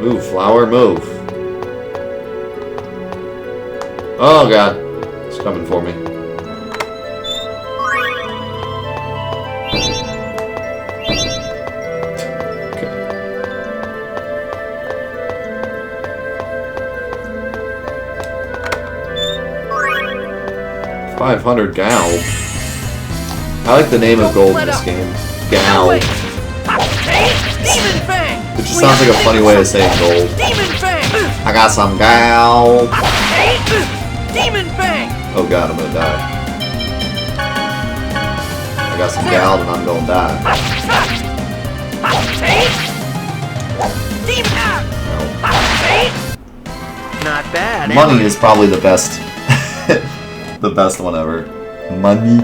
Move, flower, move. Oh god. It's coming for me. Okay. 500 gal. I like the name of gold in this game. Gal. It just sounds like a funny way of saying gold. I got some gal. Oh god, I'm gonna die. I got some gal and I'm gonna die. Not bad. Money is probably the best. The best one ever. Money.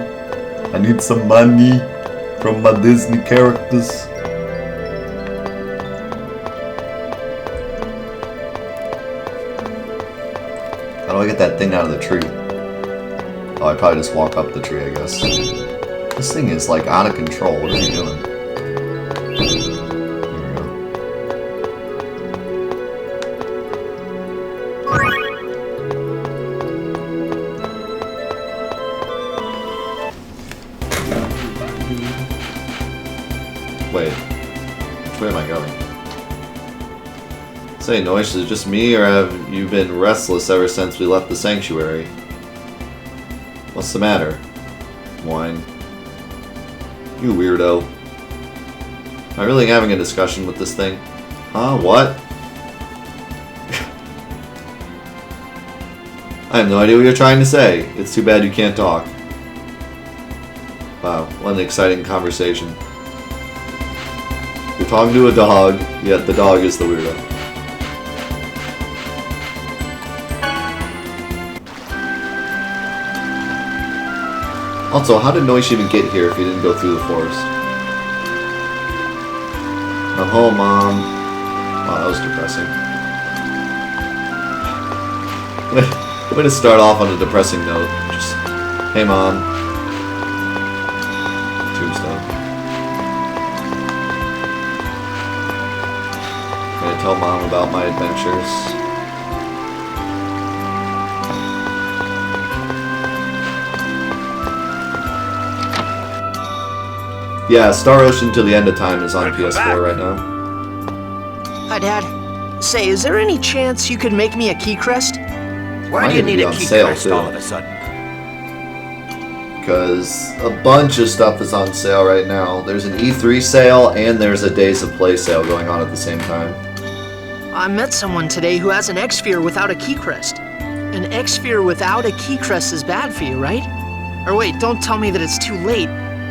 I need some money from my Disney characters. How do I get that thing out of the tree? Oh, I probably just walk up the tree, I guess. This thing is like out of control. What is he doing? Wait, which way am I going? Say, Noish, is it just me, or have you been restless ever since we left the sanctuary? What's the matter? Whine. You weirdo. Am I really having a discussion with this thing? Huh? What? I have no idea what you're trying to say. It's too bad you can't talk. Wow, what an exciting conversation. You're talking to a dog, yet the dog is the weirdo. Also, how did Noish even get here if he didn't go through the forest? I'm home, Mom. Wow, that was depressing. Way to start off on a depressing note. Just, hey, Mom. Tombstone. Can I tell Mom about my adventures? Yeah, Star Ocean Till the End of Time is on PS4 right now. Hi, Dad. Say, is there any chance you could make me a key crest? Why do you need a key crest all of a sudden? Because a bunch of stuff is on sale right now. There's an E3 sale and there's a Days of Play sale going on at the same time. I met someone today who has an X-Sphere without a key crest. An X-Sphere without a key crest is bad for you, right? Or wait, don't tell me that it's too late.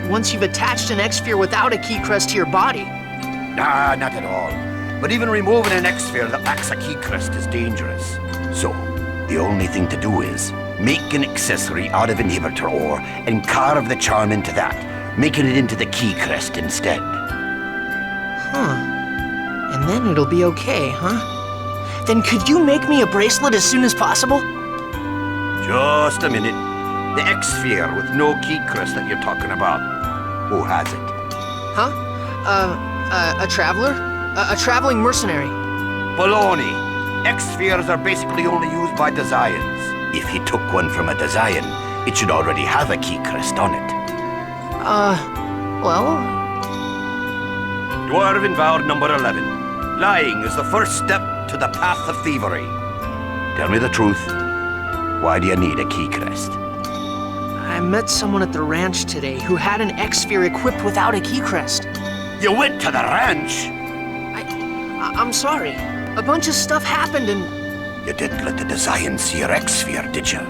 Once you've attached an X-Sphere without a key crest to your body. Nah, not at all. But even removing an X-Sphere that lacks a key crest is dangerous. So, the only thing to do is make an accessory out of inhibitor ore and carve the charm into that, making it into the key crest instead. Huh. And then it'll be okay, huh? Then could you make me a bracelet as soon as possible? Just a minute. The X-Sphere with no key crest that you're talking about. Who has it? Huh? A traveler? A traveling mercenary. Baloney. X-Spheres are basically only used by Desians. If he took one from a Desian, it should already have a key crest on it. Well... Dwarven vow number 11. Lying is the first step to the path of thievery. Tell me the truth. Why do you need a key crest? I met someone at the ranch today who had an X-Sphere equipped without a key crest. You went to the ranch? I'm sorry. A bunch of stuff happened and... You didn't let the Desian see your X-Sphere, did you?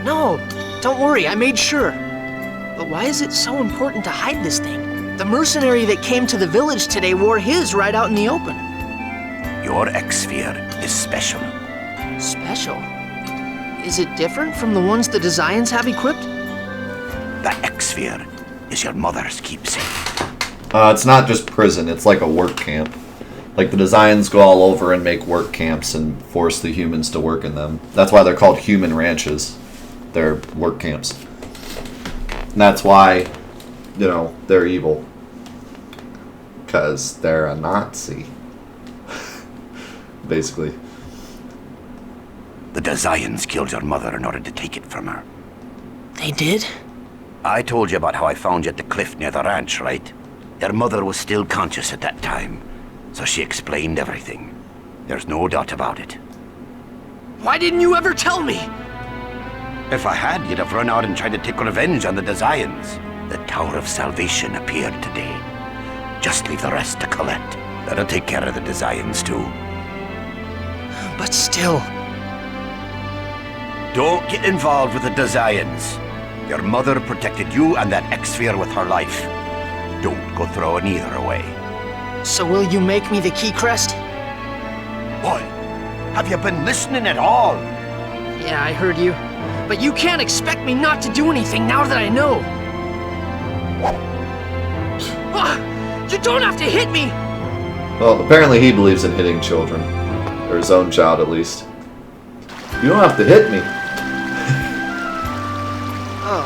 No, don't worry, I made sure. But why is it so important to hide this thing? The mercenary that came to the village today wore his right out in the open. Your X-Sphere is special. Special? Is it different from the ones the Desians have equipped? The X-Sphere is your mother's keepsake. It's not just prison, it's like a work camp. Like the Desians go all over and make work camps and force the humans to work in them. That's why they're called human ranches. They're work camps. And that's why, you know, they're evil. Because they're a Nazi. basically. The Desians killed your mother in order to take it from her. They did? I told you about how I found you at the cliff near the ranch, right? Your mother was still conscious at that time, so she explained everything. There's no doubt about it. Why didn't you ever tell me? If I had, you'd have run out and tried to take revenge on the Desians. The Tower of Salvation appeared today. Just leave the rest to Colette. That'll take care of the Desians too. But still... Don't get involved with the Desians. Your mother protected you and that X-Sphere with her life. Don't go throwing either away. So will you make me the key crest? Boy, have you been listening at all? Yeah, I heard you. But you can't expect me not to do anything now that I know. You don't have to hit me! Well, apparently he believes in hitting children. Or his own child, at least. You don't have to hit me. Oh.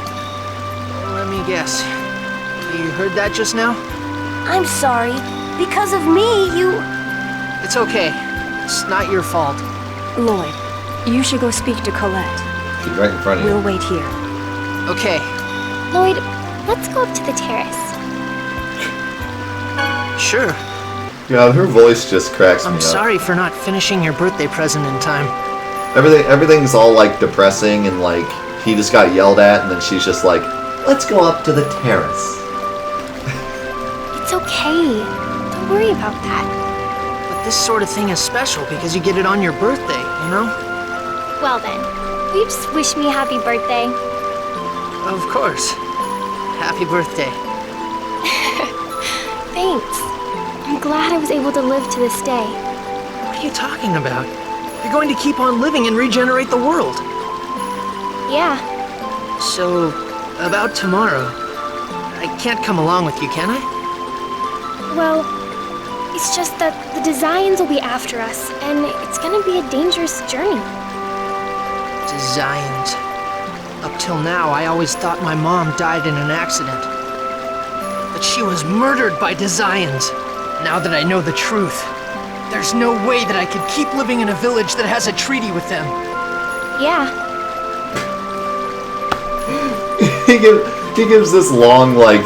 Let me guess. You heard that just now? I'm sorry. Because of me, you... It's okay. It's not your fault. Lloyd, you should go speak to Colette. She's right in front of you. We'll wait here. Okay. Lloyd, let's go up to the terrace. Sure. Yeah, her voice just cracks me I'm up. sorry for not finishing your birthday present in time. Everything's all like depressing and like he just got yelled at and then she's just like, let's go up to the terrace. It's okay. Don't worry about that. But this sort of thing is special because you get it on your birthday, you know? Well then, will you just wish me a happy birthday? Of course. Happy birthday. Thanks. I'm glad I was able to live to this day. What are you talking about? You're going to keep on living and regenerate the world. Yeah. So, about tomorrow. I can't come along with you, can I? Well, it's just that the Desians will be after us, and it's gonna be a dangerous journey. Desians. Up till now, I always thought my mom died in an accident. But she was murdered by Desians. Now that I know the truth, there's no way that I could keep living in a village that has a treaty with them. Yeah. he gives this long, like,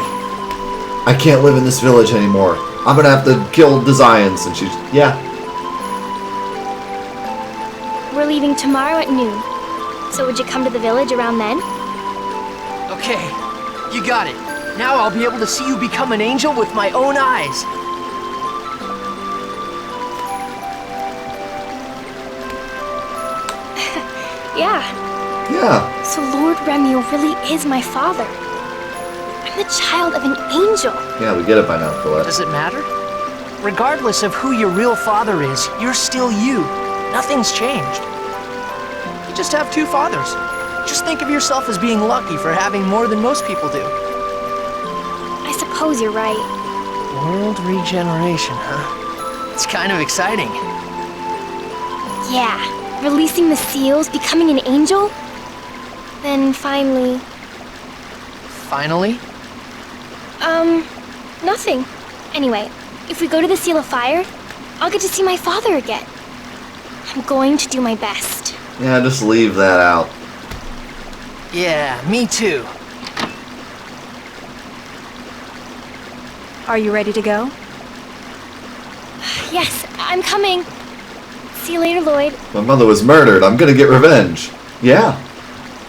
I can't live in this village anymore. I'm gonna have to kill Desians. And she's, yeah. We're leaving tomorrow at noon. So would you come to the village around then? Okay, you got it. Now I'll be able to see you become an angel with my own eyes. Yeah. Yeah. So Lord Remiel really is my father. I'm the child of an angel. Yeah, we get it by now, Colette. Does it matter? Regardless of who your real father is, you're still you. Nothing's changed. You just have two fathers. Just think of yourself as being lucky for having more than most people do. I suppose you're right. World regeneration, huh? It's kind of exciting. Yeah. Releasing the seals, becoming an angel. Then finally... Finally? Nothing. Anyway, if we go to the Seal of Fire, I'll get to see my father again. I'm going to do my best. Yeah, just leave that out. Yeah, me too. Are you ready to go? Yes, I'm coming. See you later, Lloyd. My mother was murdered. I'm gonna get revenge. Yeah.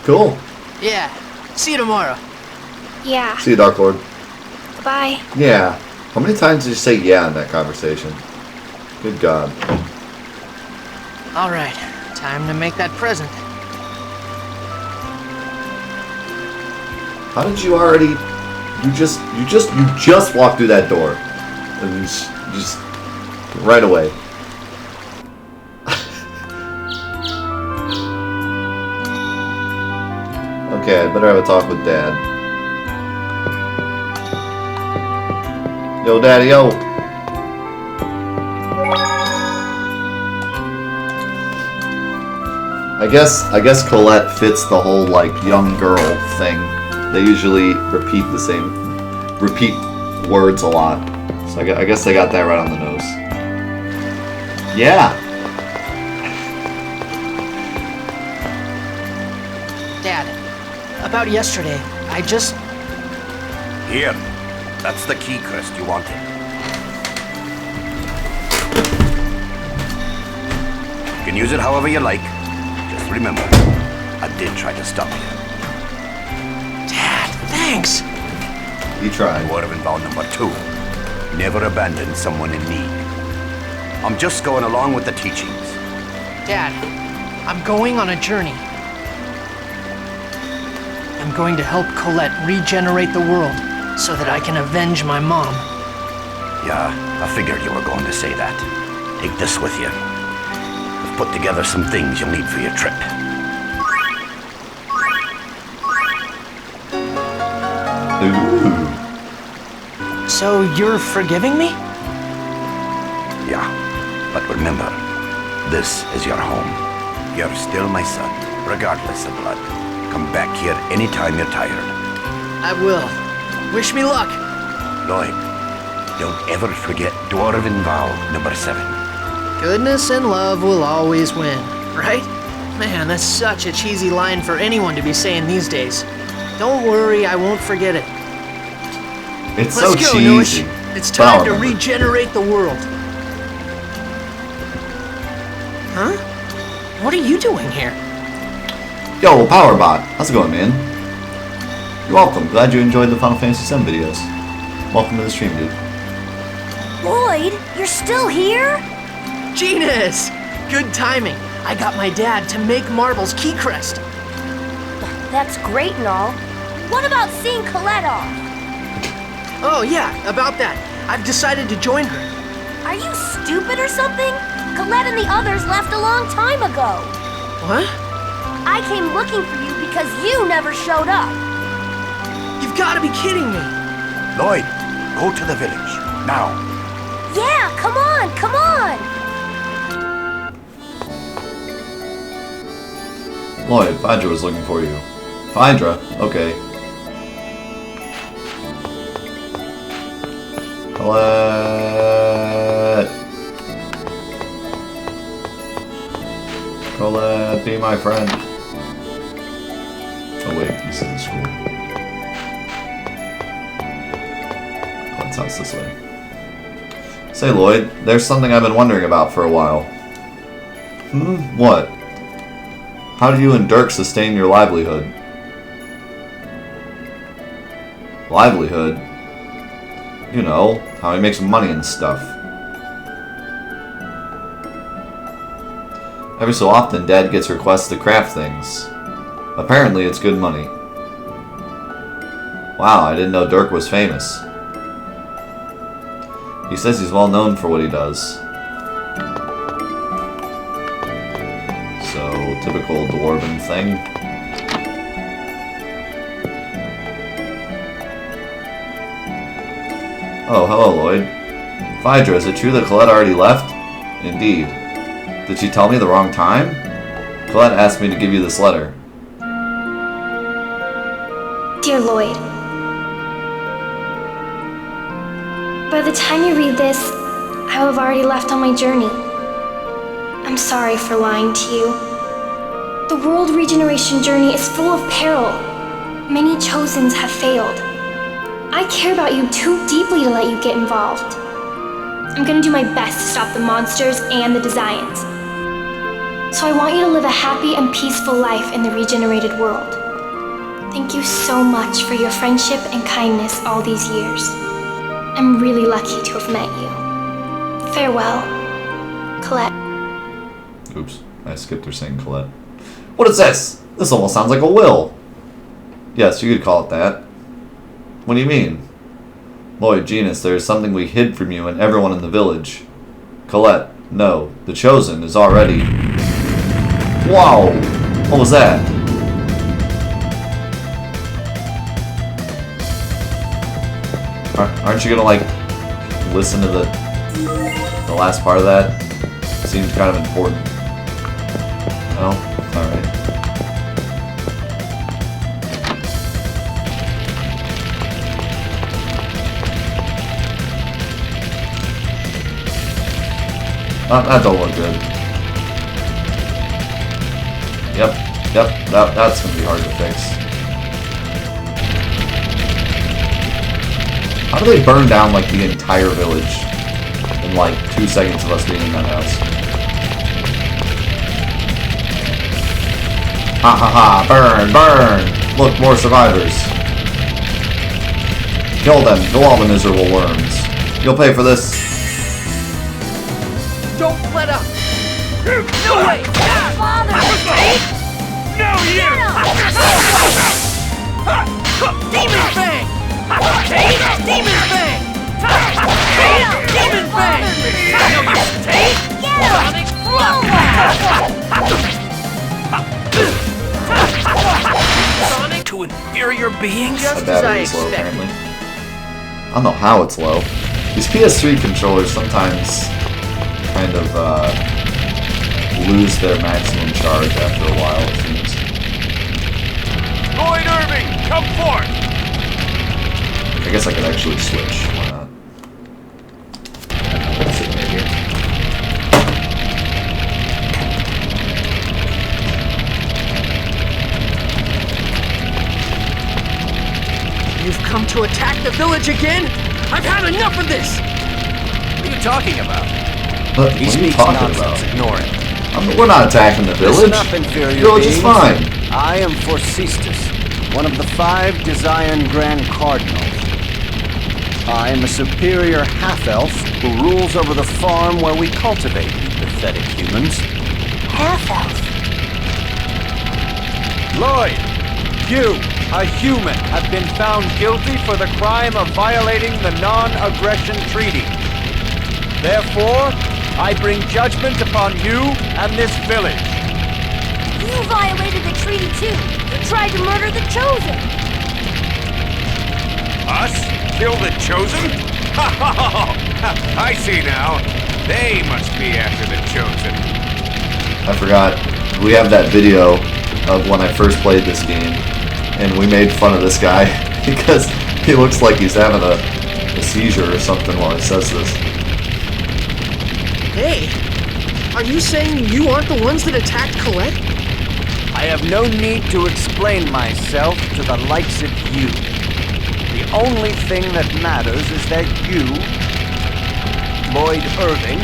Cool. Yeah, see you tomorrow. Yeah. See you, Dark Lord. Bye. Yeah. How many times did you say yeah in that conversation? Good God. All right, time to make that present. How did you already? You just walked through that door, and just right away. Okay, I better have a talk with Dad. Yo, Daddy, yo. I guess Colette fits the whole like young girl thing. They usually repeat words a lot. So I guess they got that right on the nose. Yeah. about yesterday. I just... Here. That's the key crest you wanted. You can use it however you like. Just remember, I did try to stop you. Dad, thanks. You tried. Dwarven vow number 2. Never abandon someone in need. I'm just going along with the teachings. Dad, I'm going on a journey. I'm going to help Colette regenerate the world so that I can avenge my mom. Yeah, I figured you were going to say that. Take this with you. I've put together some things you'll need for your trip. Ooh. So you're forgiving me? Yeah, but remember, this is your home. You're still my son, regardless of blood. Come back here anytime you're tired. I will. Wish me luck. Lloyd, don't ever forget Dwarven vow number 7. Goodness and love will always win, right? Man, that's such a cheesy line for anyone to be saying these days. Don't worry, I won't forget it. It's Let's so go, cheesy. Nosh. It's But I'll time to remember. regenerate the world. Huh? What are you doing here? Yo, Powerbot. How's it going, man? You're welcome. Glad you enjoyed the Final Fantasy VII videos. Welcome to the stream, dude. Lloyd, you're still here? Genus! Good timing. I got my dad to make Marble's key crest. That's great and all. What about seeing Colette off? Oh yeah, about that. I've decided to join her. Are you stupid or something? Colette and the others left a long time ago. What? I came looking for you because you never showed up. You've got to be kidding me. Lloyd, go to the village, now. Yeah, come on, come on! Lloyd, Phaedra was looking for you. Phaedra? Okay. Colette! Colette, be my friend. Oh wait, he's in school. Colette's house this way. Say Lloyd, there's something I've been wondering about for a while. What? How do you and Dirk sustain your livelihood? Livelihood? You know, how he makes money and stuff. Every so often, Dad gets requests to craft things. Apparently, it's good money. Wow, I didn't know Dirk was famous. He says he's well known for what he does. So, typical dwarven thing. Oh, hello, Lloyd. Phaedra, is it true that Colette already left? Indeed. Did she tell me the wrong time? Colette asked me to give you this letter. Dear Lloyd, by the time you read this, I will have already left on my journey. I'm sorry for lying to you. The world regeneration journey is full of peril. Many Chosens have failed. I care about you too deeply to let you get involved. I'm gonna do my best to stop the monsters and the Desians. So I want you to live a happy and peaceful life in the regenerated world. Thank you so much for your friendship and kindness all these years. I'm really lucky to have met you. Farewell, Colette. Oops, I skipped her saying Colette. What is this? This almost sounds like a will. Yes, you could call it that. What do you mean? Lloyd, Genus, there is something we hid from you and everyone in the village. Colette, no. The Chosen is already... Wow! What was that? Aren't you gonna, like, listen to the last part of that? Seems kind of important. No? Alright. That don't look good. Yep, that's gonna be hard to fix. How do they burn down like the entire village in like 2 seconds of us being in that house? Ha ha ha, burn, burn! Look, more survivors. Kill them, kill all the miserable worms. You'll pay for this. Don't let up! No way! Father! No, you! Demon Fang! Take! Demon Fang! Take! Demon Fang! No, you take! Get him! Sonic Sonic To inferior beings? Just My as I battery's low, expected. apparently. I don't know how it's low. These PS3 controllers sometimes kind of lose their maximum charge after a while, it seems. Lloyd Irving, come forth! I guess I could actually switch. Why not? Let's see, maybe. You've come to attack the village again? I've had enough of this! What are you talking about? What He are you speaks talking nonsense. about? Ignore him. We're not attacking the village. Listen up, inferior The village is beings. fine. I am Forcestus, one of the 5 Desian Grand Cardinals. I am a superior half-elf who rules over the farm where we cultivate you pathetic humans. Half-elf. Lloyd, you, a human, have been found guilty for the crime of violating the non-aggression treaty. Therefore, I bring judgment upon you and this village. You violated the treaty too. You tried to murder the Chosen. Us? Kill the Chosen? I see now. They must be after the Chosen. I forgot. We have that video of when I first played this game, and we made fun of this guy because he looks like he's having a seizure or something while he says this. Hey, are you saying you aren't the ones that attacked Colette? I have no need to explain myself to the likes of you. The only thing that matters is that you, Lloyd Irving,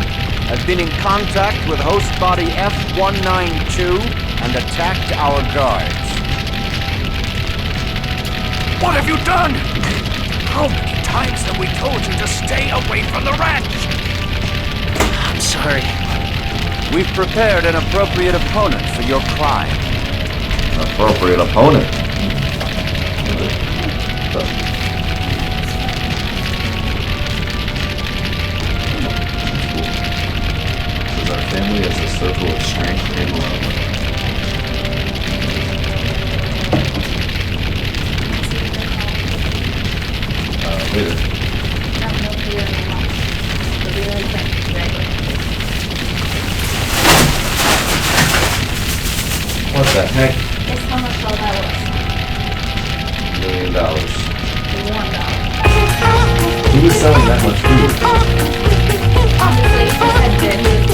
have been in contact with host body F-192 and attacked our guards. What have you done? How many times have we told you to stay away from the ranch? I'm sorry. We've prepared an appropriate opponent for your crime. Appropriate opponent. Because our family is a circle of strength and love. Later. What the heck? Guess how much all that was? $1 million. $1. Who is selling that much food? Obviously, I did with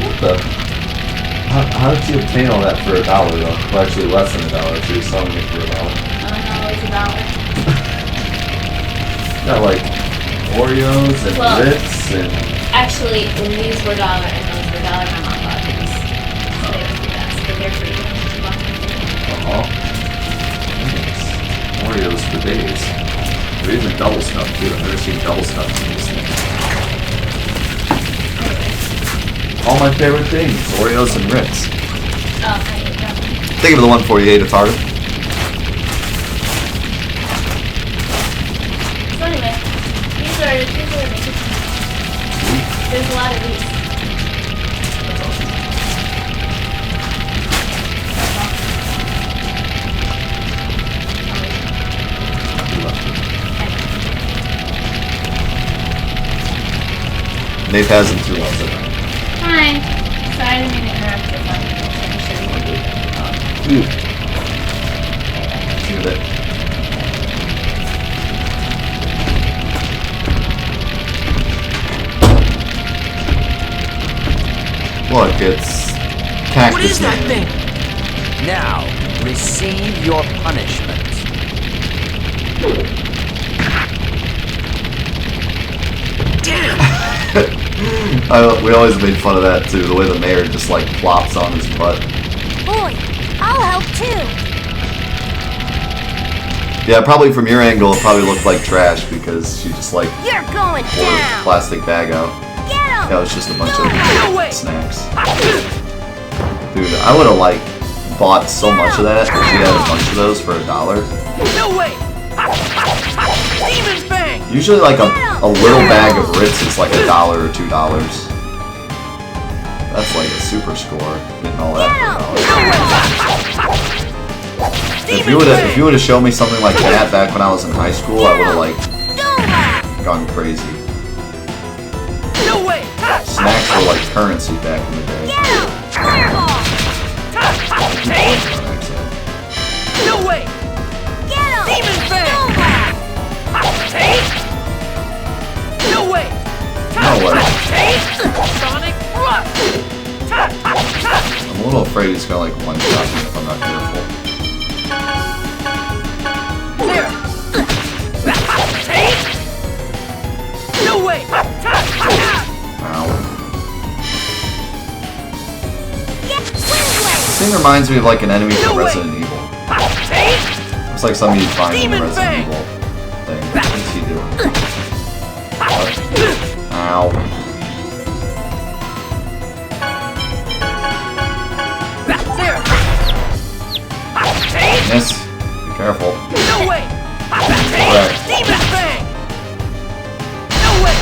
What the? How did you obtain all that for $1 though? Well, actually less than $1. She was selling it for $1. I don't know, it's $1. Got like Oreos and Well, Ritz and Actually, when these were $1 and those were $1, my mom bought these. So they were $3, but they're free. Oreos for days. They're even double stuffed too. I've never seen double stuffed in these things. All my favorite things, Oreos and Ritz. Oh, I ate them. Think of the 148 at Target. So anyway, these are there's a lot of these. That's awesome. Nate has them too, also. Fine. Sorry, I didn't mean to interrupt your fun. See you there. Look, it's cactus. What is that man. thing? Now, receive your punishment. We always made fun of that too, the way the mayor just like plops on his butt. Boy, I'll help too. Yeah, probably from your angle it probably looked like trash because she just like You're going poured a down. plastic bag out. Get him. Yeah, it was just a bunch of No way. snacks. Dude, I would have like bought so much of that if she had a bunch of those for $1. No way! Demon's Bang! Usually like a little bag of Ritz is like $1 or $2. That's like a super score, getting all that for $1. If you would have shown me something like that back when I was in high school, I would have like gone crazy. No way! Snacks were like currency back in the day. Get him. Fireball. No way! Get him. Demon's Bang! No way! No way. Sonic Rush! I'm a little afraid he's gonna like one shot me if I'm not careful. There! No way! Ow. Get Wind This thing reminds me of like an enemy from Resident Evil. It's like something you'd find in the Resident Evil thing. What's he doing? What? Ow. There! Miss. Be careful. No way! Correct. Demon's Bang! No way!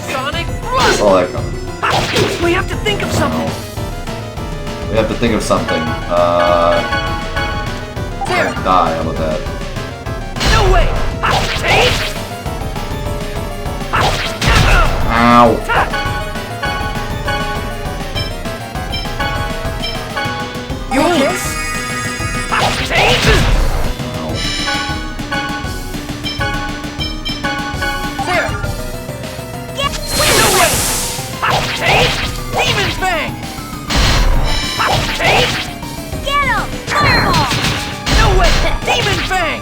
Sonic Rush! Saw that coming. We have to think of something. We have to think of something. There! Die, how about that? No way! Ow. You okay? Ow. There! Get No way! Demon's Bang! Get him. Fireball. No way! Demon's Bang!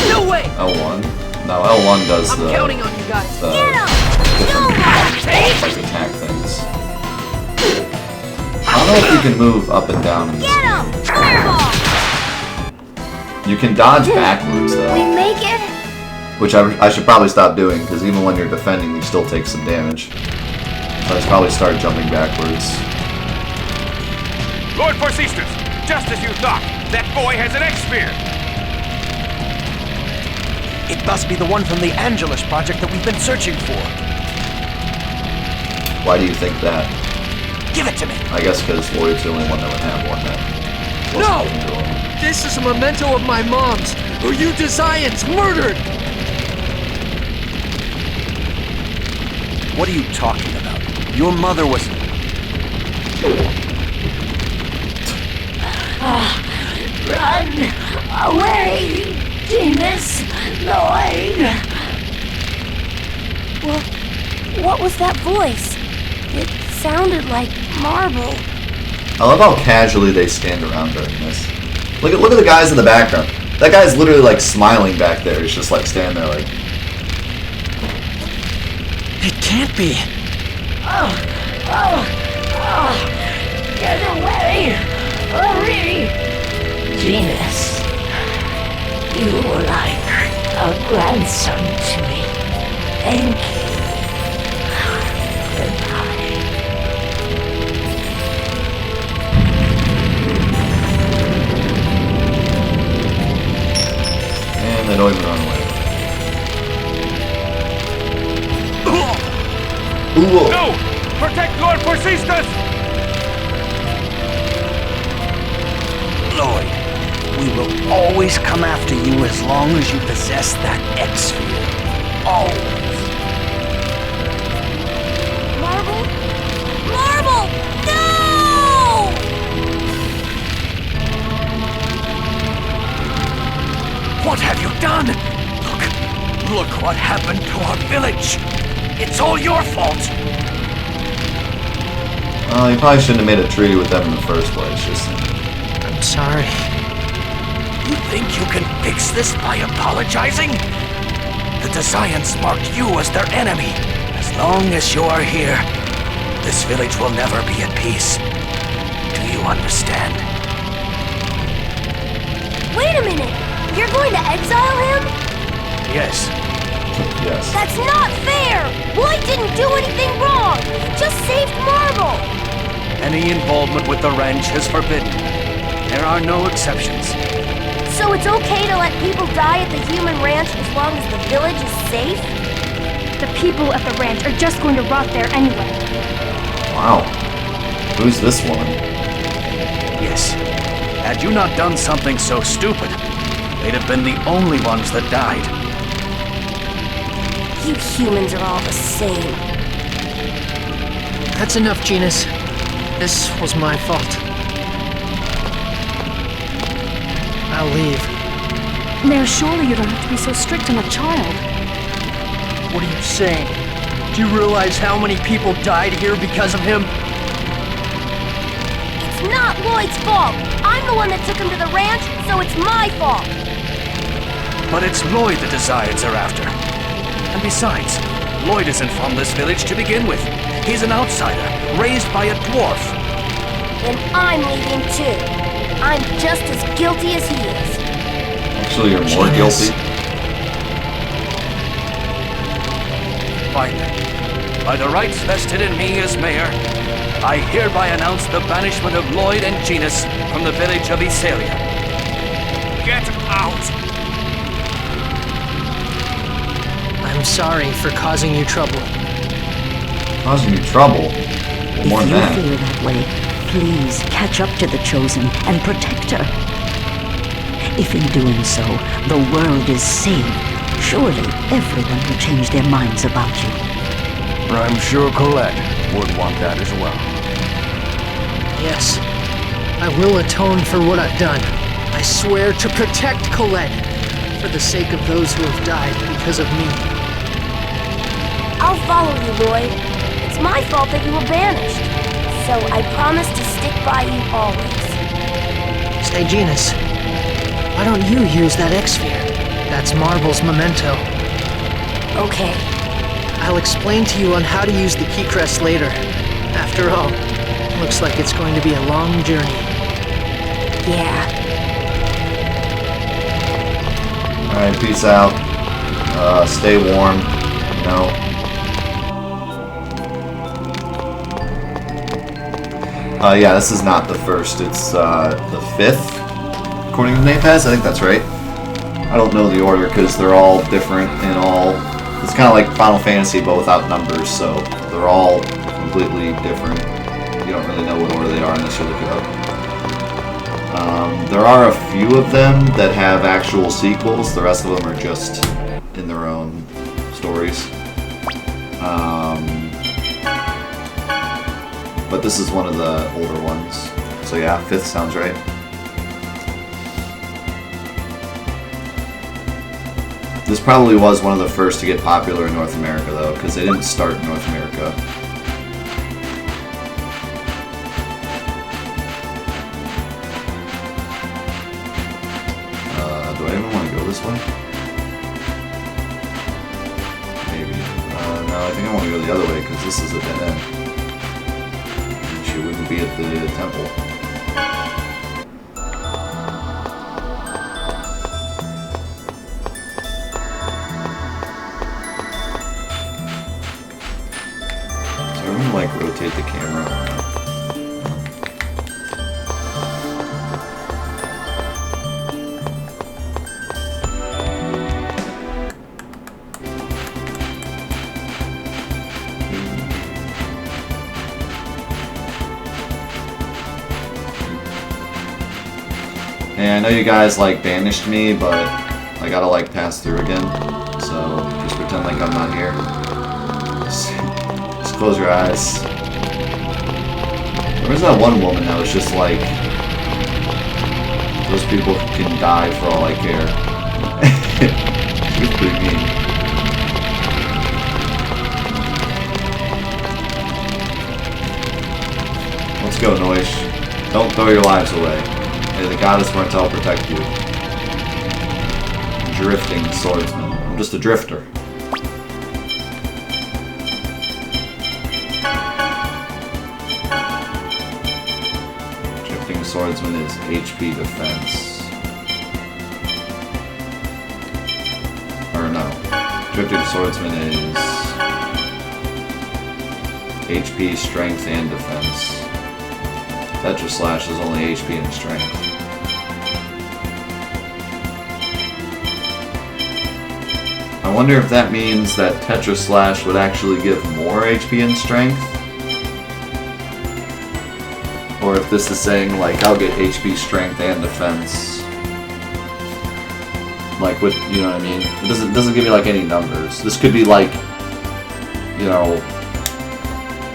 No way! L1? No, L1 does I'm the counting on you guys. Get him. different like attack things. I don't know if you can move up and down in this Get him. Fireball. game. You can dodge backwards We though, make it. which I should probably stop doing because even when you're defending, you still take some damage. So I should probably start jumping backwards. Lord Forcestus, just as you thought, that boy has an X-Sphere. It must be the one from the Angelus project that we've been searching for. Why do you think that? Give it to me. I guess because Lloyd's the only one that would have one that No! wasn't given to him. This is a memento of my mom's, who you Desians murdered! What are you talking about? Your mother was... Run away, Demas Lloyd. What was that voice? It sounded like marble. I love how casually they stand around during this. Look at the guys in the background. That guy's literally like smiling back there. He's just like standing there like. It can't be. Get away! Hurry! Demas, you were like a grandson to me. Thank you. Goodbye. And they don't even run away. Ooh. No! Protect Lord Forcestus! Lloyd, we will always come after you as long as you possess that X-Sphere. Always. Marble? Marble! No! What have you done? Look what happened to our village. It's all your fault. Well, you probably shouldn't have made a treaty with them in the first place. Just I'm sorry. You think you can fix this by apologizing? The Desians marked you as their enemy. As long as you are here, this village will never be at peace. Do you understand? Wait a minute! You're going to exile him? Yes. Yes. That's not fair! Lloyd didn't do anything wrong! He just saved Marble! Any involvement with the ranch is forbidden. There are no exceptions. So it's okay to let people die at the human ranch as long as the village is safe? The people at the ranch are just going to rot there anyway. Wow. Who's this woman? Yes. Had you not done something so stupid, they'd have been the only ones that died. You humans are all the same. That's enough, Genus. This was my fault. I'll leave. Mayor, surely you don't have to be so strict on a child. What are you saying? Do you realize how many people died here because of him? It's not Lloyd's fault! I'm the one that took him to the ranch, so it's my fault! But it's Lloyd the Desians are after. And besides, Lloyd isn't from this village to begin with. He's an outsider, raised by a dwarf. Then I'm leaving too. I'm just as guilty as he is. Actually, you're more guilty. Fine then. By the rights vested in me as mayor, I hereby announce the banishment of Lloyd and Genus from the village of Iselia. Get out! I'm sorry for causing you trouble. Causing you trouble? Well, more If than you that. feel that way, please catch up to the Chosen and protect her. If in doing so, the world is saved, surely everyone will change their minds about you. I'm sure Colette would want that as well. Yes, I will atone for what I've done. I swear to protect Colette, for the sake of those who have died because of me. I'll follow you, Lloyd. It's my fault that you were banished. So I promise to stick by you always. Say, Genus, why don't you use that X-Sphere? That's Marble's memento. Okay. I'll explain to you on how to use the key crest later. After all, looks like it's going to be a long journey. Yeah. Alright, peace out. Stay warm. You know. Yeah, this is not the first. It's the fifth, according to Napeaz. I think that's right. I don't know the order because they're all different and all. It's kind of like Final Fantasy, but without numbers. So they're all completely different. You don't really know what order they are unless you look it up. There are a few of them that have actual sequels. The rest of them are just in their own stories. But this is one of the older ones. So yeah, fifth sounds right. This probably was one of the first to get popular in North America though, because they didn't start in North America. Do I even want to go this way? Maybe. No, I think I want to go the other way because this is a dead end. She wouldn't be at the temple. So I'm gonna like rotate the camera. And I know you guys like banished me, but I gotta like pass through again. So just pretend like I'm not here. Just close your eyes. Where's that one woman that was just like, those people can die for all I care? She was pretty mean. Let's go, Noish. Don't throw your lives away. May the goddess Martel protect you. drifting swordsman. I'm just a drifter. Drifting swordsman is HP defense. Or no. Drifting swordsman is HP, strength, and defense. Tetra Slash is only HP and strength. I wonder if that means that Tetra Slash would actually give more HP and strength? Or if this is saying, like, I'll get HP, strength, and defense. Like, with, you know what I mean? It doesn't give me, like, any numbers. This could be, like, you know,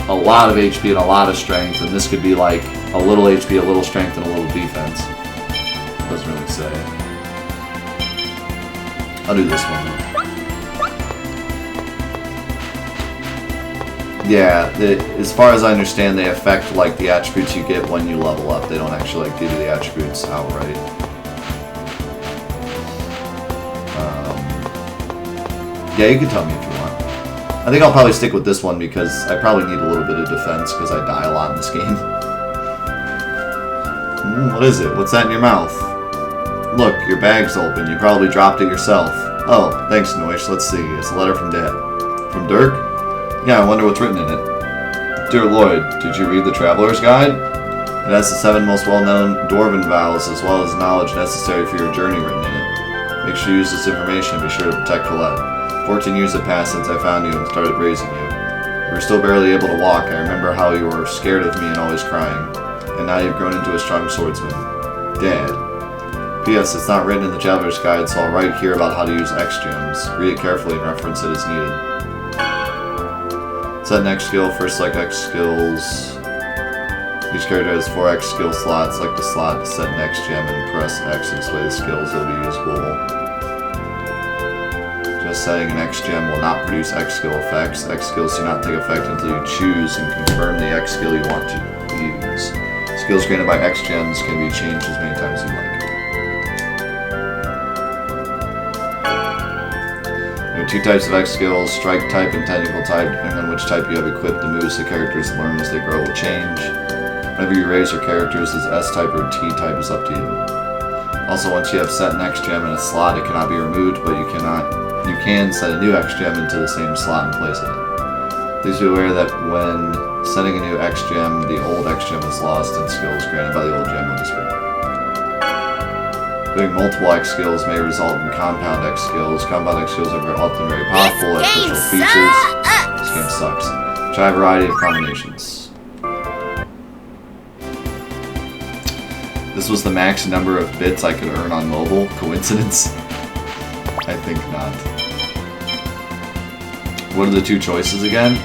a lot of HP and a lot of strength, and this could be, like, a little HP, a little strength, and a little defense. It doesn't really say. I'll do this one. Yeah, as far as I understand, they affect like the attributes you get when you level up. They don't actually like give you the attributes outright. Yeah, you can tell me if you want. I think I'll probably stick with this one because I probably need a little bit of defense because I die a lot in this game. What is it? What's that in your mouth? Look, your bag's open. You probably dropped it yourself. Oh, thanks, Noish. Let's see. It's a letter from Dad. From Dirk? Yeah, I wonder what's written in it. Dear Lloyd, did you read the Traveler's Guide? It has the 7 most well-known Dwarven vows as well as knowledge necessary for your journey written in it. Make sure you use this information and be sure to protect Colette. 14 years have passed since I found you and started raising you. You were still barely able to walk. I remember how you were scared of me and always crying. And now you've grown into a strong swordsman. Dad. P.S. It's not written in the Traveler's Guide, so I'll write here about how to use X-Gems. Read it carefully and reference it as needed. Set an X skill, first select X skills. Each character has 4 X skill slots. Select the slot to set an X gem and press X to display the skills that will be usable. Just setting an X gem will not produce X skill effects. X skills do not take effect until you choose and confirm the X skill you want to use. Skills granted by X gems can be changed as many times as you like. There are 2 types of X skills, strike type and technical type. Depending on which type you have equipped, the moves the characters learn as they grow will change. Whenever you raise your characters as S type or T type is up to you. Also, once you have set an X gem in a slot, it cannot be removed, but you can set a new X gem into the same slot and place it. Please be aware that when setting a new X gem, the old X gem is lost and skills granted by the old gem will disappear. Doing multiple X skills may result in compound X skills. Compound X skills are often very powerful as special features. This game sucks. Try a variety of combinations. This was the max number of bits I could earn on mobile. Coincidence? I think not. What are the 2 choices again?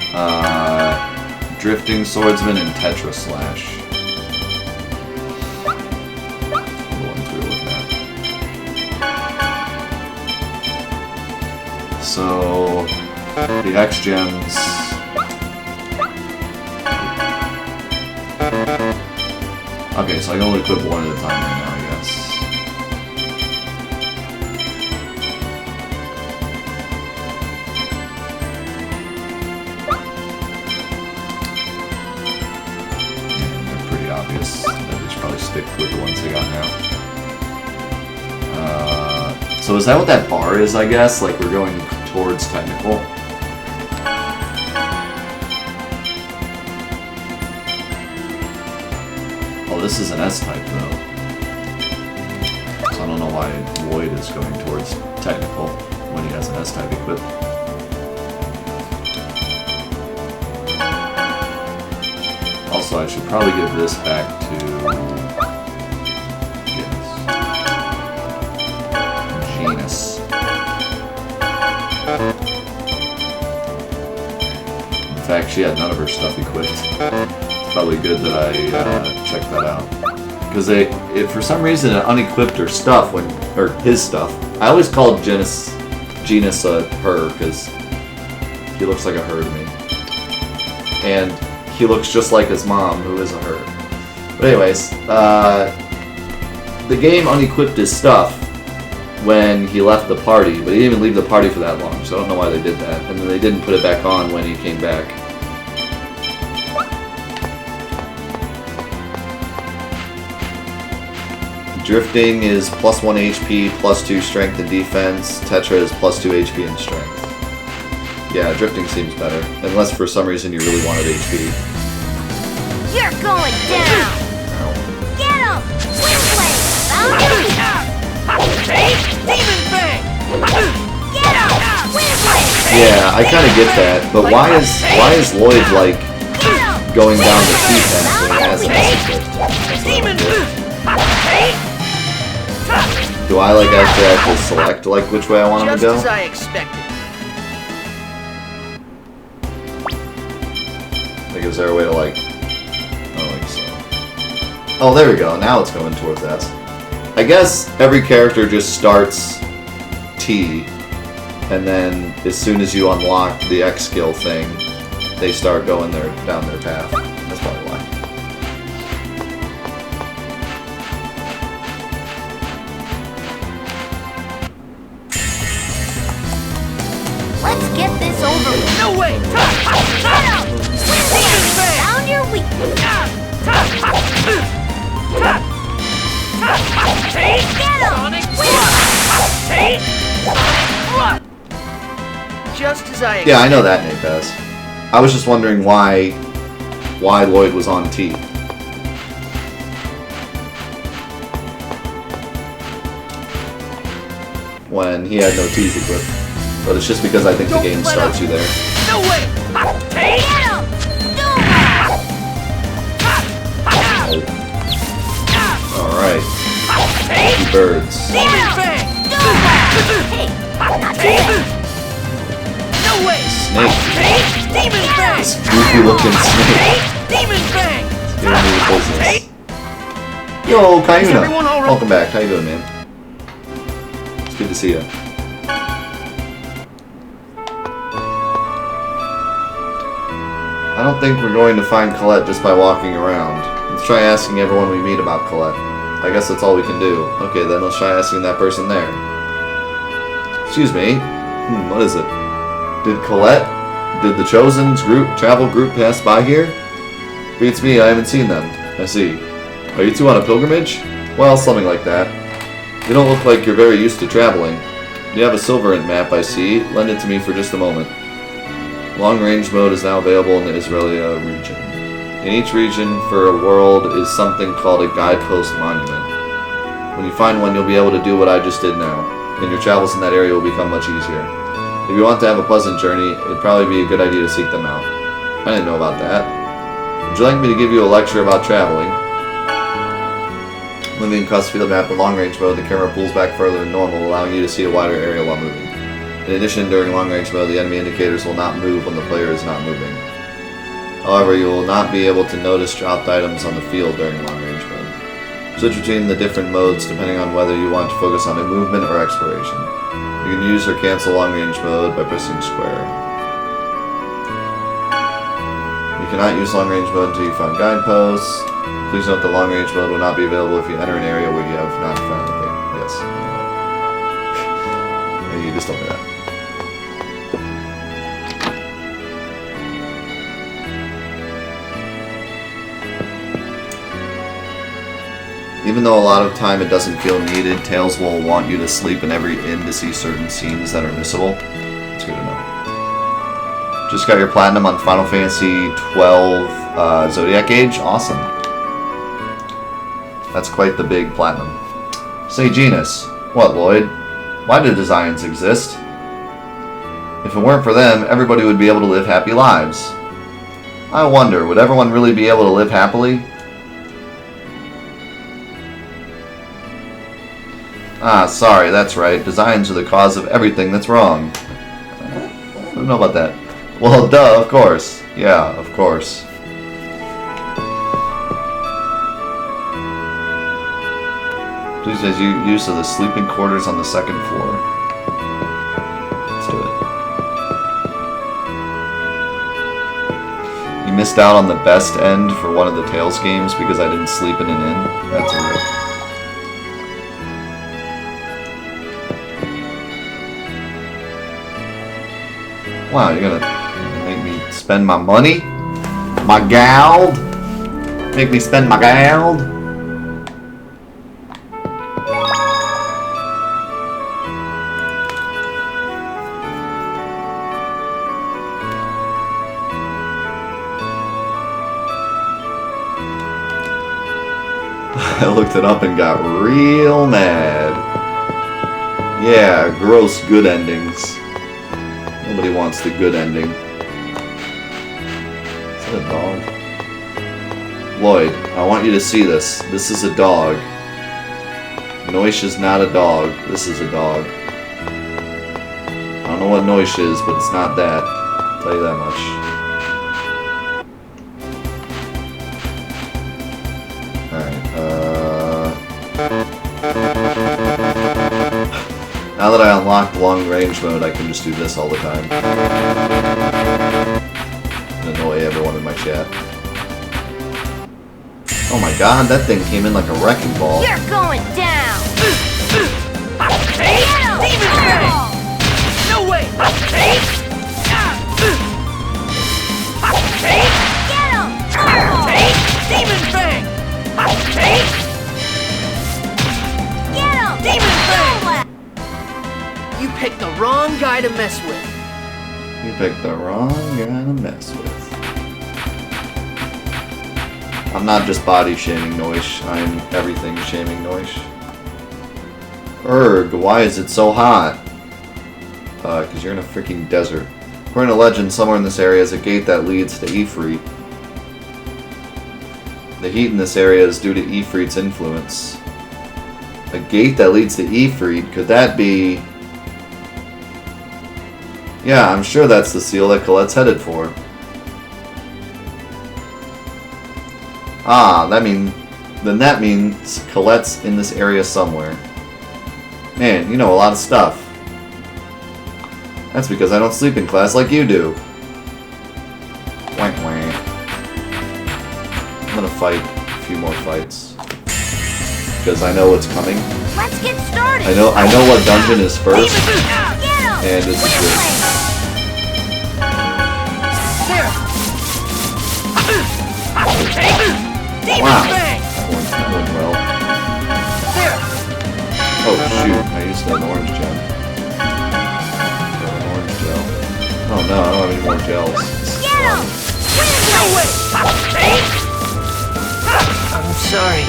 Drifting Swordsman and Tetra Slash. So, the X gems. Okay, so I can only equip one at a time right now, I guess. They're pretty obvious. I should probably stick with the ones I got now. So is that what that bar is, I guess? Like we're going towards technical? Oh, this is an S-type, though. So I don't know why Lloyd is going towards technical when he has an S-type equipped. Also, I should probably give this back to... Genus. In fact, she had none of her stuff equipped. It's probably good that I checked that out. Because for some reason, it unequipped her stuff, or his stuff. I always called Genus a her, because he looks like a her to me. And he looks just like his mom, who is a her. But anyways, the game unequipped his stuff, when he left the party, but he didn't even leave the party for that long, so I don't know why they did that. And then they didn't put it back on when he came back. Drifting is +1 HP, +2 strength and defense. Tetra is +2 HP and strength. Yeah, drifting seems better. Unless for some reason you really wanted HP. You're going down! Get him! Twin blade! Found him! Demon Fang! Get him! Twin blade! Yeah, I kind of get that, but why is Lloyd like going down the key path when he has an acid? Do I like have to select like which way I want him to go? Just as I expected. Like, is there a way to like? Oh, like so. Oh, there we go. Now it's going towards that. I guess every character just starts T, and then as soon as you unlock the X skill thing, they start going down their path. That's probably why. Let's get this over with. No way! Get him! Twin blade! Found your weakness! Get him! Just as I Yeah, I know that, Nate Pass. I was just wondering why Lloyd was on T. When he had no T's equipped. But it's just because I think the game starts you there. No way! Get him! Alright. Happy birds. Demon Fang! Hey, not today. No way! Snake. Demon Fang! Goofy looking snake. Demon Fang! Giving me the business. Yo, Kayuna. everyone all right? Welcome back. How you doing, man? It's good to see you. I don't think we're going to find Colette just by walking around. Let's try asking everyone we meet about Colette. I guess that's all we can do. Okay, then let's try asking that person there. Excuse me. What is it? Did the Chosen's travel group pass by here? Beats me, I haven't seen them. I see. Are you two on a pilgrimage? Well, something like that. You don't look like you're very used to traveling. You have a Silverant map, I see. Lend it to me for just a moment. Long-range mode is now available in the Israelia region. In each region for a world is something called a guidepost monument. When you find one, you'll be able to do what I just did now, and your travels in that area will become much easier. If you want to have a pleasant journey, it'd probably be a good idea to seek them out. I didn't know about that. Would you like me to give you a lecture about traveling? Moving across the field map in long-range mode, the camera pulls back further than normal, allowing you to see a wider area while moving. In addition, during long-range mode, the enemy indicators will not move when the player is not moving. However, you will not be able to notice dropped items on the field during long-range mode. Switch between the different modes depending on whether you want to focus on a movement or exploration. You can use or cancel long-range mode by pressing square. You cannot use long-range mode until you find guideposts. Please note that long-range mode will not be available if you enter an area where you have not found anything. Yes. And you just told me that. Even though a lot of time it doesn't feel needed, Tails will want you to sleep in every inn to see certain scenes that are missable. It's good to know. Just got your platinum on Final Fantasy XII Zodiac Age. Awesome. That's quite the big platinum. Say, Genus. What, Lloyd? Why do designs exist? If it weren't for them, everybody would be able to live happy lives. I wonder, would everyone really be able to live happily? Ah, sorry, that's right. Designs are the cause of everything that's wrong. I don't know about that. Well, duh, of course. Yeah, of course. Please make use of the sleeping quarters on the second floor. Let's do it. You missed out on the best end for one of the Tales games because I didn't sleep in an inn. That's weird. Wow, you're gonna make me spend my money? My gold? Make me spend my gold? I looked it up and got real mad. Yeah, gross good endings. Nobody wants the good ending. Is that a dog? Lloyd, I want you to see this. This is a dog. Noish is not a dog. This is a dog. I don't know what Noish is, but it's not that. I'll tell you that much. Alright, now that I unlocked long range mode, I can just do this all the time. And annoy everyone in my chat. Oh my god, that thing came in like a wrecking ball. You're going down! No way! Get him! Demon Fang! Get him! Demon Fang! You picked the wrong guy to mess with. You picked the wrong guy to mess with. I'm not just body shaming Noish, I'm everything shaming Noish. Erg, why is it so hot? Because you're in a freaking desert. According to legend, somewhere in this area is a gate that leads to Ifrit. The heat in this area is due to Ifrit's influence. A gate that leads to Ifrit, could that be... Yeah, I'm sure that's the seal that Colette's headed for. Ah, that means Colette's in this area somewhere. Man, you know a lot of stuff. That's because I don't sleep in class like you do. Wank wank. I'm gonna fight a few more fights. Because I know what's coming. Let's get started! I know what dungeon is first. Get him! And it's good. Wow. That went well. Oh shoot, I used an orange gem. An orange gel. Oh no, I don't have any more gels. Get him! No way! I'm sorry.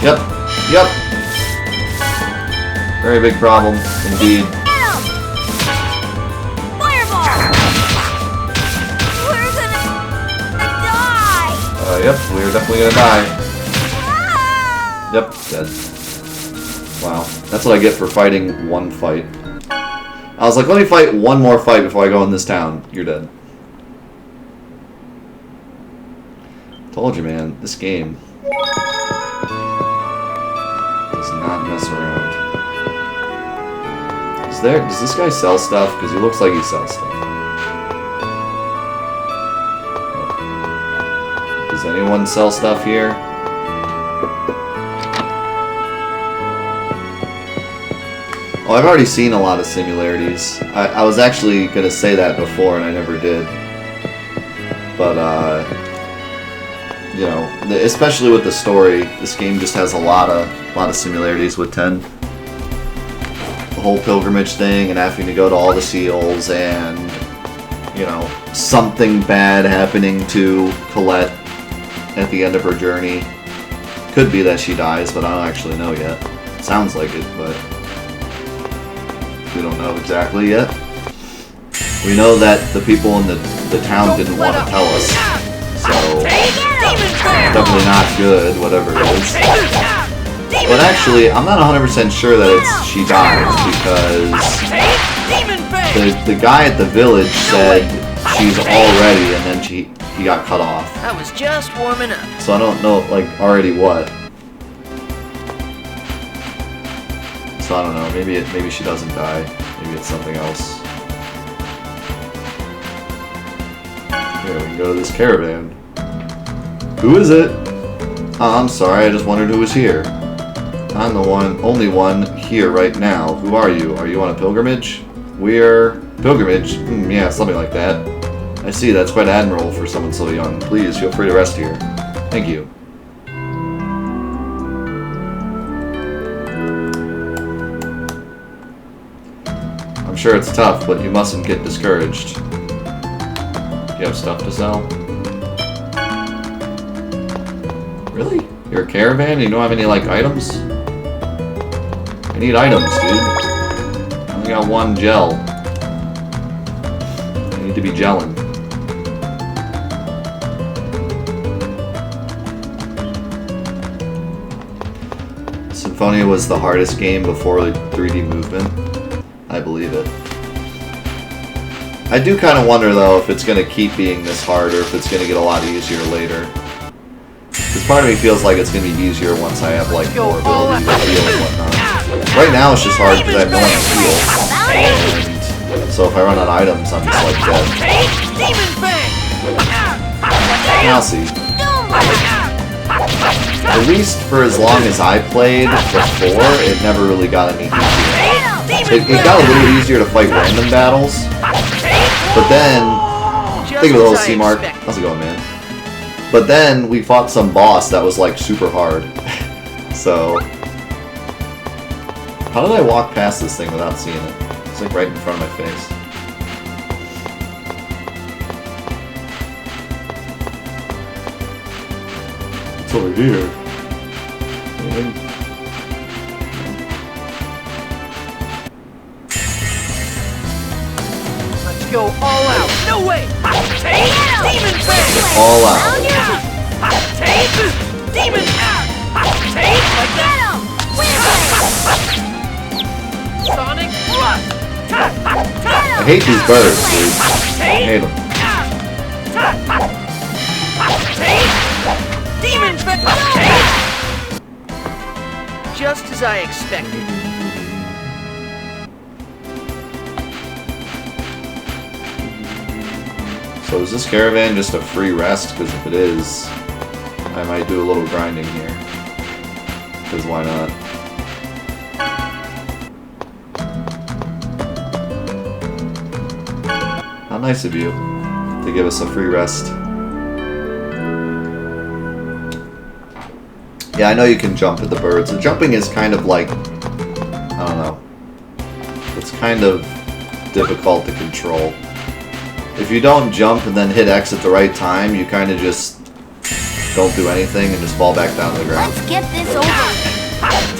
Yep. Yep. Very big problem, indeed. Get him! Fireball! We're gonna die! Yep, we're definitely gonna die. Ah! Yep, dead. Wow, that's what I get for fighting one fight. I was like, let me fight one more fight before I go in this town. You're dead. Told you, man, this game does not mess around. Does this guy sell stuff? Because he looks like he sells stuff. Does anyone sell stuff here? Oh, I've already seen a lot of similarities. I was actually going to say that before, and I never did. But, you know, especially with the story, this game just has a lot of similarities with 10. The whole pilgrimage thing, and having to go to all the seals, and, you know, something bad happening to Colette at the end of her journey. Could be that she dies, but I don't actually know yet. Sounds like it, but we don't know exactly yet. We know that the people in the town didn't want to tell us, so definitely not good, whatever it is. But actually, I'm not 100% sure that she dies, because the guy at the village said she's all ready, and then he got cut off. I was just warming up. So I don't know, like, already what. So I don't know, maybe she doesn't die. Maybe it's something else. Here, we can go to this caravan. Who is it? Oh, I'm sorry, I just wondered who was here. I'm the only one here right now. Who are you? Are you on a pilgrimage? We're pilgrimage. Yeah, something like that. I see, that's quite admirable for someone so young. Please, feel free to rest here. Thank you. I'm sure it's tough, but you mustn't get discouraged. Do you have stuff to sell? Really? You're a caravan and you don't have any, like, items? I need items, dude. I only got one gel. I need to be gelling. Symphonia was the hardest game before the 3D movement. I believe it. I do kind of wonder, though, if it's going to keep being this hard or if it's going to get a lot easier later. Because part of me feels like it's going to be easier once I have, like, more ability to heal and whatnot. Right now it's just hard because I have no one to heal. And so if I run out of items, I'm just, like, dead. I'll see. At least for as long as I played before, it never really got any easier. It got a little easier to fight random battles, but then, think of a little C mark. How's it going, man? But then we fought some boss that was like super hard. So, how did I walk past this thing without seeing it? It's like right in front of my face. It's over here. Go all out. No way. Demon Fang. All out. Demon out. Like that. Sonic Thrust. I hate these birds, dude. I hate them. Demon Fang. Just as I expected. So is this caravan just a free rest? Because if it is, I might do a little grinding here. Because why not? How nice of you to give us a free rest. Yeah, I know you can jump at the birds. The jumping is kind of like, I don't know. It's kind of difficult to control. If you don't jump and then hit X at the right time, you kind of just don't do anything and just fall back down to the ground. Let's get this over with.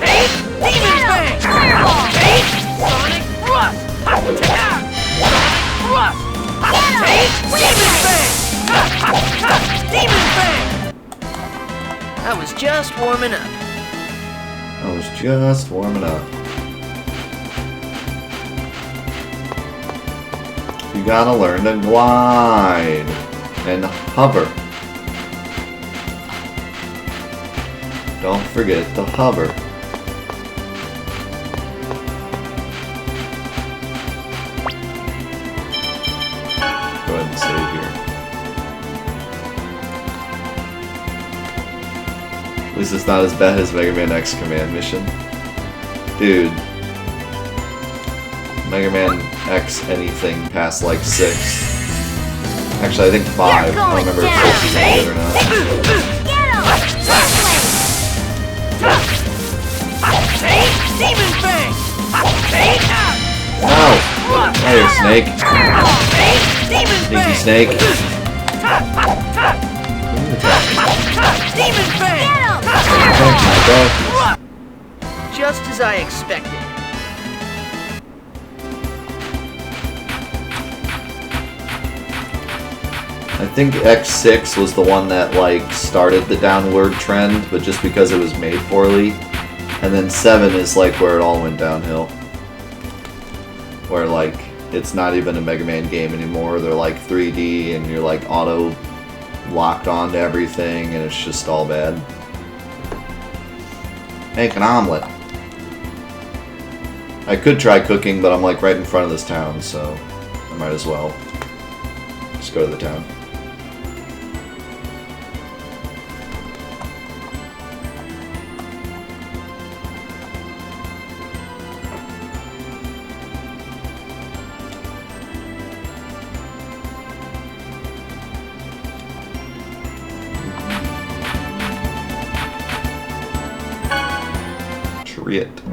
Demon Fang. Sonic Thrust. Sonic Thrust. Demon Fang. Demon Fang. I was just warming up. I was just warming up. You gotta learn to glide and hover. Don't forget to hover. Go ahead and save here. At least it's not as bad as Mega Man X command mission. Dude. Mega Man X anything past like 6. Actually, I think 5. I don't remember if 6 is any good or not. Demon Fang. No! Oh, you snake. Sneaky snake. Demon Fang! Just as I expected. I think X6 was the one that like started the downward trend, but just because it was made poorly. And then 7 is like where it all went downhill. Where like it's not even a Mega Man game anymore. They're like 3D and you're like auto locked onto everything and it's just all bad. Make an omelet. I could try cooking, but I'm like right in front of this town, so I might as well just go to the town. appropriate.